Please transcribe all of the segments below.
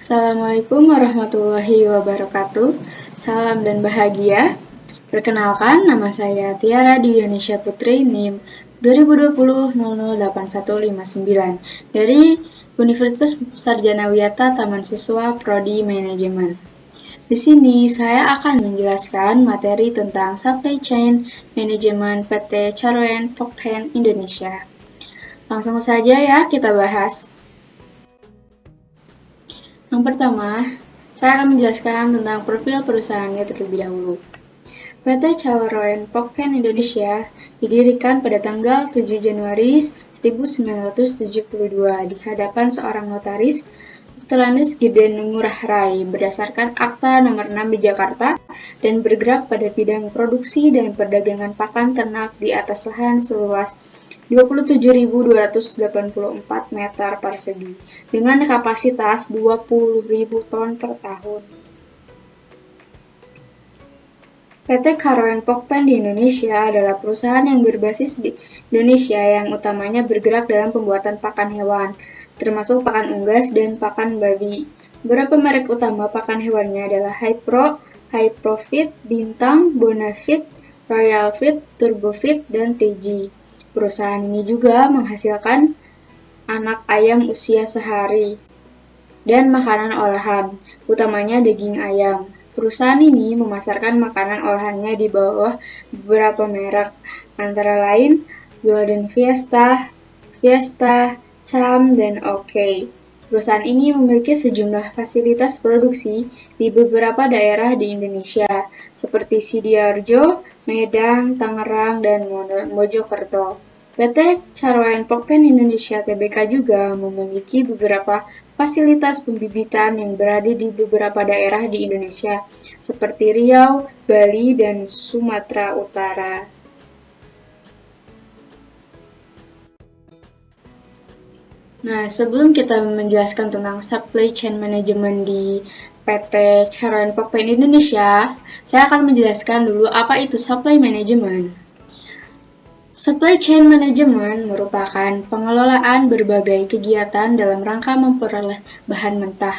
Assalamualaikum warahmatullahi wabarakatuh. Salam dan bahagia. Perkenalkan, nama saya Tiara Diyanisha Putri NIM 2020-008159 dari Universitas Sarjana Wiyata Taman Siswa Prodi Manajemen. Di sini saya akan menjelaskan materi tentang Supply Chain Management PT Charoen Pokpen Indonesia. Langsung saja ya kita bahas. Yang pertama, saya akan menjelaskan tentang profil perusahaannya terlebih dahulu. PT Charoen Pokpen Indonesia didirikan pada tanggal 7 Januari 1972 di hadapan seorang notaris Dr. Andes Geden Ngurah Rai berdasarkan Akta Nomor 6 di Jakarta dan bergerak pada bidang produksi dan perdagangan pakan ternak di atas lahan seluas 27.284 meter persegi dengan kapasitas 20.000 ton per tahun. PT Charoen Pokpen di Indonesia adalah perusahaan yang berbasis di Indonesia yang utamanya bergerak dalam pembuatan pakan hewan, termasuk pakan unggas dan pakan babi. Beberapa merek utama pakan hewannya adalah Hypro, Hyprofit, Bintang, Bonafit, Royal Fit, Turbofit, dan TG. Perusahaan ini juga menghasilkan anak ayam usia sehari dan makanan olahan, utamanya daging ayam. Perusahaan ini memasarkan makanan olahannya di bawah beberapa merek, antara lain Golden Fiesta, Cham, dan OK. Perusahaan ini memiliki sejumlah fasilitas produksi di beberapa daerah di Indonesia, seperti Sidoarjo, Medan, Tangerang, dan Mojokerto. PT Charoen Pokpen Indonesia Tbk juga memiliki beberapa fasilitas pembibitan yang berada di beberapa daerah di Indonesia, seperti Riau, Bali, dan Sumatera Utara. Nah, sebelum kita menjelaskan tentang supply chain management di PT Charoen Pokpen Indonesia, saya akan menjelaskan dulu apa itu supply management. Supply chain management merupakan pengelolaan berbagai kegiatan dalam rangka memperoleh bahan mentah.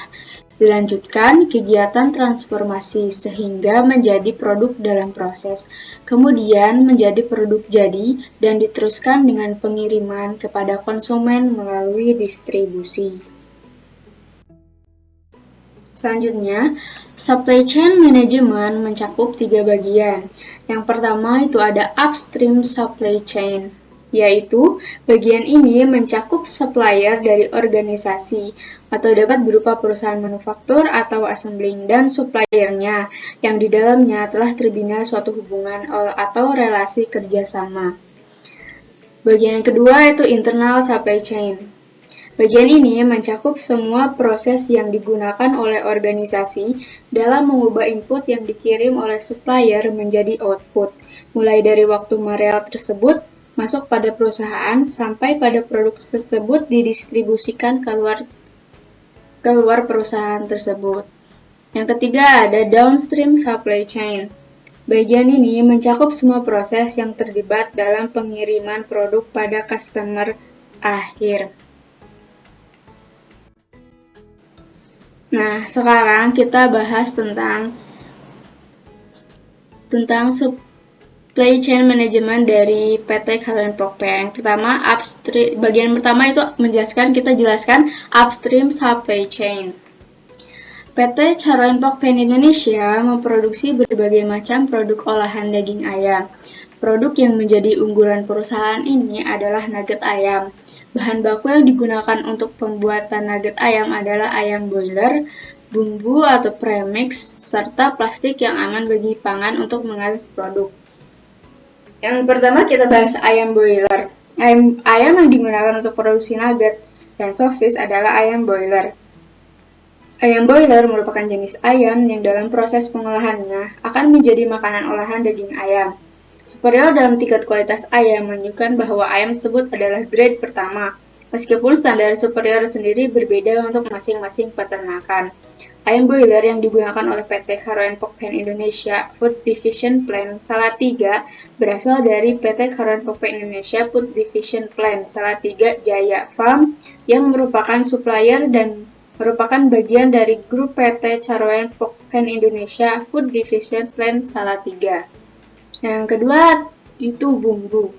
Dilanjutkan kegiatan transformasi sehingga menjadi produk dalam proses, kemudian menjadi produk jadi dan diteruskan dengan pengiriman kepada konsumen melalui distribusi. Selanjutnya, supply chain management mencakup 3 bagian. Yang pertama itu ada upstream supply chain, yaitu bagian ini mencakup supplier dari organisasi atau dapat berupa perusahaan manufaktur atau assembling dan suppliernya yang di dalamnya telah terbina suatu hubungan atau relasi kerjasama. Bagian yang kedua itu internal supply chain. Bagian ini mencakup semua proses yang digunakan oleh organisasi dalam mengubah input yang dikirim oleh supplier menjadi output, mulai dari waktu material tersebut masuk pada perusahaan sampai pada produk tersebut didistribusikan keluar perusahaan tersebut. Yang ketiga ada downstream supply chain. Bagian ini mencakup semua proses yang terlibat dalam pengiriman produk pada customer akhir. Nah, sekarang kita bahas tentang supply chain management dari PT Charoen Pokpen. Pertama, bagian pertama itu kita jelaskan upstream supply chain. PT Charoen Pokpen Indonesia memproduksi berbagai macam produk olahan daging ayam. Produk yang menjadi unggulan perusahaan ini adalah nugget ayam. Bahan baku yang digunakan untuk pembuatan nugget ayam adalah ayam boiler, bumbu atau premix, serta plastik yang aman bagi pangan untuk mengalir produk. Yang pertama kita bahas ayam boiler. Ayam yang digunakan untuk produksi nugget dan sosis adalah ayam boiler. Ayam boiler merupakan jenis ayam yang dalam proses pengolahannya akan menjadi makanan olahan daging ayam. Superior dalam tingkat kualitas ayam menunjukkan bahwa ayam tersebut adalah grade pertama, meskipun standar superior sendiri berbeda untuk masing-masing peternakan. Ayam boiler yang digunakan oleh PT Charoen Pokpen Indonesia Food Division Plant Salatiga berasal dari PT Charoen Pokpen Indonesia Food Division Plant Salatiga Jaya Farm yang merupakan supplier dan merupakan bagian dari grup PT Carwen Pokpen Indonesia Food Division Plant Salatiga. Yang kedua itu bumbu.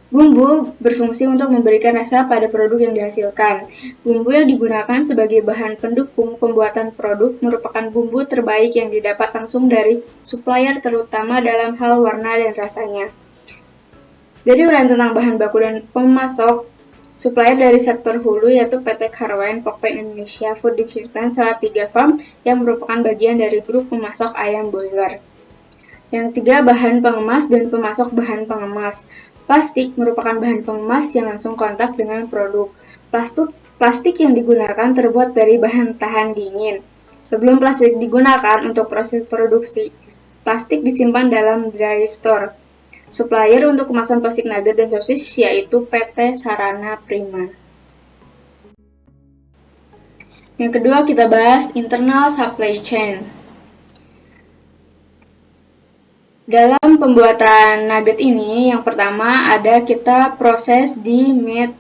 Bumbu berfungsi untuk memberikan rasa pada produk yang dihasilkan. Bumbu yang digunakan sebagai bahan pendukung pembuatan produk merupakan bumbu terbaik yang didapat langsung dari supplier, terutama dalam hal warna dan rasanya. Jadi uraian tentang bahan baku dan pemasok, supplier dari sektor hulu yaitu PT Carwen Pokpen Indonesia Food Division Salatiga Farm yang merupakan bagian dari grup pemasok ayam boiler. Yang tiga, bahan pengemas dan pemasok bahan pengemas. Plastik merupakan bahan pengemas yang langsung kontak dengan produk. Plastik yang digunakan terbuat dari bahan tahan dingin. Sebelum plastik digunakan untuk proses produksi, plastik disimpan dalam dry store. Supplier untuk kemasan plastik nugget dan sosis yaitu PT Sarana Prima. Yang kedua kita bahas internal supply chain. Dalam pembuatan nugget ini, yang pertama ada kita proses di meat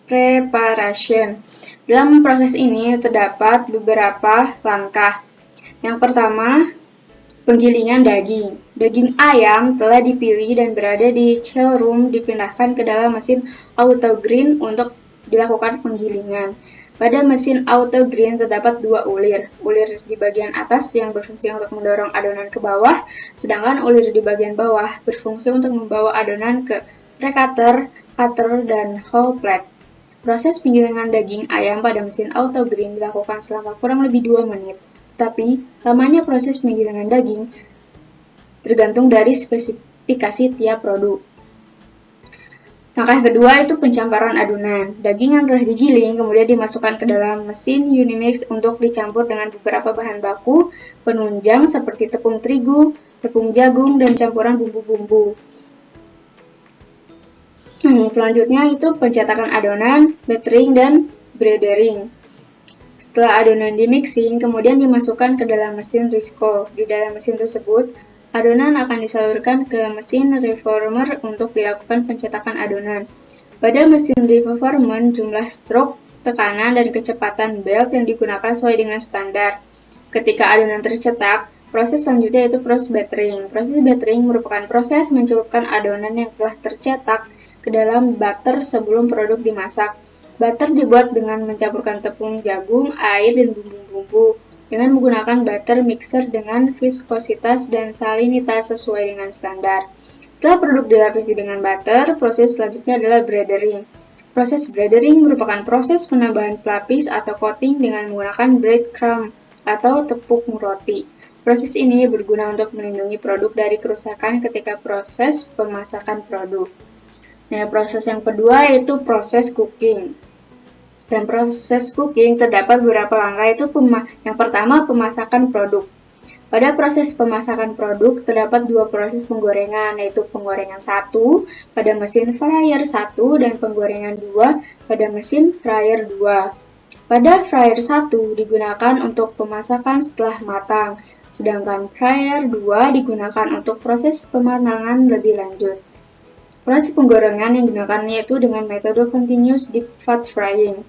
preparation. Dalam proses ini terdapat beberapa langkah. Yang pertama, penggilingan daging. Daging ayam telah dipilih dan berada di chill room dipindahkan ke dalam mesin autogrind untuk dilakukan penggilingan. Pada mesin autogrind terdapat dua ulir di bagian atas yang berfungsi untuk mendorong adonan ke bawah, sedangkan ulir di bagian bawah berfungsi untuk membawa adonan ke pre-cutter, cutter, dan whole plate. Proses penggilingan daging ayam pada mesin autogrind dilakukan selama kurang lebih 2 menit, tapi lamanya proses penggilingan daging tergantung dari spesifikasi tiap produk. Langkah kedua itu pencamparan adonan. Daging yang telah digiling kemudian dimasukkan ke dalam mesin Unimix untuk dicampur dengan beberapa bahan baku penunjang seperti tepung terigu, tepung jagung, dan campuran bumbu-bumbu. Selanjutnya itu pencetakan adonan, battering, dan breading. Setelah adonan dimixing, kemudian dimasukkan ke dalam mesin Risco. Di dalam mesin tersebut, adonan akan disalurkan ke mesin reformer untuk dilakukan pencetakan adonan. Pada mesin reformer, jumlah stroke, tekanan, dan kecepatan belt yang digunakan sesuai dengan standar. Ketika adonan tercetak, proses selanjutnya yaitu proses battering. Proses battering merupakan proses mencelupkan adonan yang telah tercetak ke dalam butter sebelum produk dimasak. Butter dibuat dengan mencampurkan tepung jagung, air, dan bumbu-bumbu dengan menggunakan butter mixer dengan viskositas dan salinitas sesuai dengan standar. Setelah produk dilapisi dengan butter, proses selanjutnya adalah breading. Proses breading merupakan proses penambahan pelapis atau coating dengan menggunakan breadcrumb atau tepung roti. Proses ini berguna untuk melindungi produk dari kerusakan ketika proses pemasakan produk. Nah, proses yang kedua yaitu proses cooking. Dan proses cooking terdapat beberapa langkah, yaitu yang pertama pemasakan produk. Pada proses pemasakan produk terdapat dua proses penggorengan, yaitu penggorengan 1 pada mesin fryer 1 dan penggorengan 2 pada mesin fryer 2. Pada fryer 1 digunakan untuk pemasakan setelah matang, sedangkan fryer 2 digunakan untuk proses pematangan lebih lanjut. Proses penggorengan yang digunakan yaitu dengan metode continuous deep fat frying.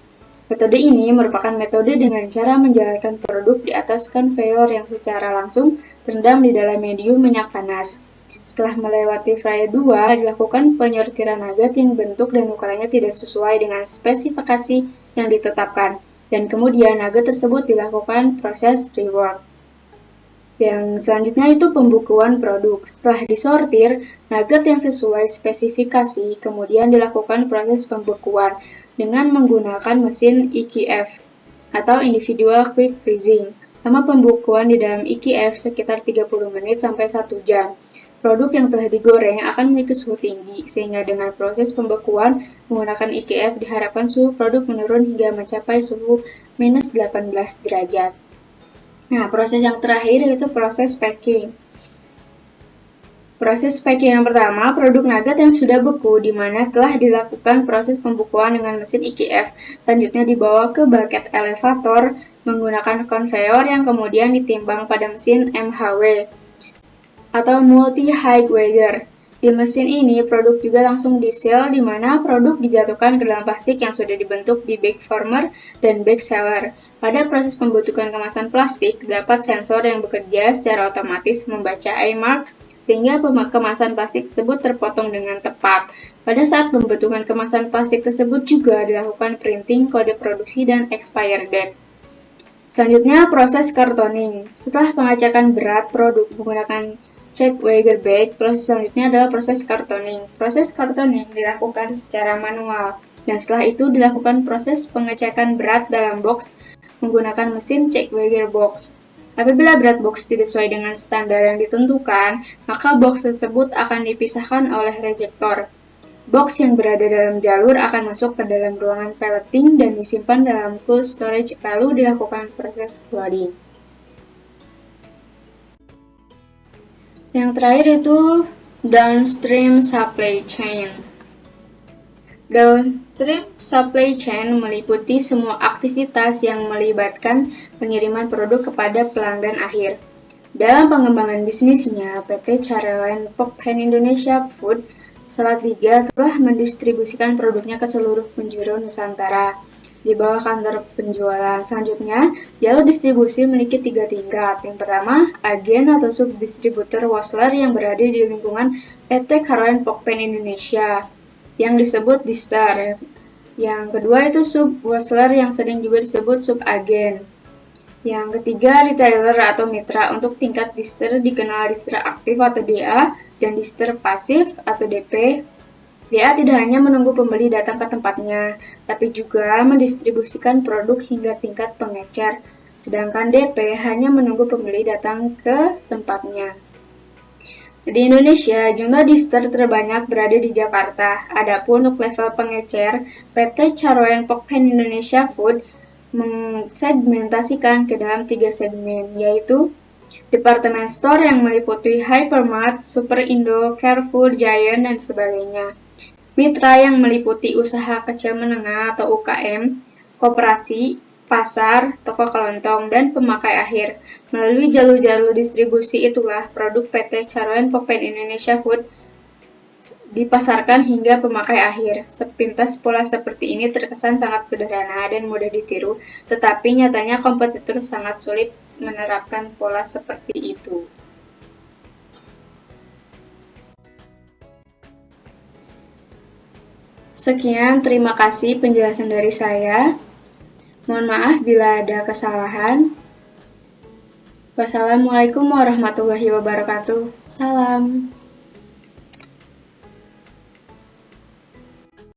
Metode ini merupakan metode dengan cara menjalankan produk di atas conveyor yang secara langsung terendam di dalam medium minyak panas. Setelah melewati fryer 2, dilakukan penyortiran nugget yang bentuk dan ukurannya tidak sesuai dengan spesifikasi yang ditetapkan, dan kemudian nugget tersebut dilakukan proses rework. Yang selanjutnya itu pembukuan produk. Setelah disortir, nugget yang sesuai spesifikasi kemudian dilakukan proses pembekuan dengan menggunakan mesin IQF atau Individual Quick Freezing. Lama pembukuan di dalam IQF sekitar 30 menit sampai 1 jam. Produk yang telah digoreng akan memiliki suhu tinggi, sehingga dengan proses pembekuan menggunakan IQF diharapkan suhu produk menurun hingga mencapai suhu minus 18 derajat. Nah, proses yang terakhir yaitu proses packing. Proses packing yang pertama, produk nugget yang sudah beku di mana telah dilakukan proses pembekuan dengan mesin IQF. Selanjutnya dibawa ke bucket elevator menggunakan conveyor yang kemudian ditimbang pada mesin MHW atau multi height weighter. Di mesin ini, produk juga langsung di-seal, di mana produk dijatuhkan ke dalam plastik yang sudah dibentuk di bag former dan bag sealer. Pada proses pembentukan kemasan plastik, terdapat sensor yang bekerja secara otomatis membaca eye mark, sehingga kemasan plastik tersebut terpotong dengan tepat. Pada saat pembentukan kemasan plastik tersebut juga dilakukan printing kode produksi dan expiry date. Selanjutnya, proses kartoning. Setelah pengecekan berat produk menggunakan check Weiger bag, proses selanjutnya adalah proses kartoning. Proses kartoning dilakukan secara manual, dan setelah itu dilakukan proses pengecekan berat dalam box menggunakan mesin check Weiger box. Apabila berat box tidak sesuai dengan standar yang ditentukan, maka box tersebut akan dipisahkan oleh rejektor. Box yang berada dalam jalur akan masuk ke dalam ruangan pelleting dan disimpan dalam cold storage, lalu dilakukan proses loading. Yang terakhir itu downstream supply chain. Downstream supply chain meliputi semua aktivitas yang melibatkan pengiriman produk kepada pelanggan akhir. Dalam pengembangan bisnisnya, PT Caroline Pokpen Indonesia Food Salatiga telah mendistribusikan produknya ke seluruh penjuru Nusantara. Di bawah kantor penjualan. Selanjutnya, jalur distribusi memiliki 3 tingkat. Yang pertama, agen atau subdistributor wholesaler yang berada di lingkungan PT Caroline Pokpen Indonesia, yang disebut dister. Yang kedua itu sub-wholesaler yang sering juga disebut sub-agen. Yang ketiga, retailer atau mitra. Untuk tingkat dister dikenal dister aktif atau DA dan dister pasif atau DP. DA tidak hanya menunggu pembeli datang ke tempatnya, tapi juga mendistribusikan produk hingga tingkat pengecer. Sedangkan DP hanya menunggu pembeli datang ke tempatnya. Di Indonesia, jumlah dister terbanyak berada di Jakarta. Adapun untuk level pengecer, PT Caroline Pokpen Indonesia Food mensegmentasikan ke dalam 3 segmen, yaitu departemen store yang meliputi Hypermart, Super Indo, Carrefour, Giant, dan sebagainya. Mitra yang meliputi usaha kecil menengah atau UKM, koperasi, pasar, toko kelontong, dan pemakai akhir. Melalui jalur-jalur distribusi itulah produk PT Caroline Pokpen Indonesia Food dipasarkan hingga pemakai akhir. Sepintas pola seperti ini terkesan sangat sederhana dan mudah ditiru, tetapi nyatanya kompetitor sangat sulit menerapkan pola seperti itu. Sekian, terima kasih penjelasan dari saya. Mohon maaf bila ada kesalahan. Wassalamualaikum warahmatullahi wabarakatuh. Salam.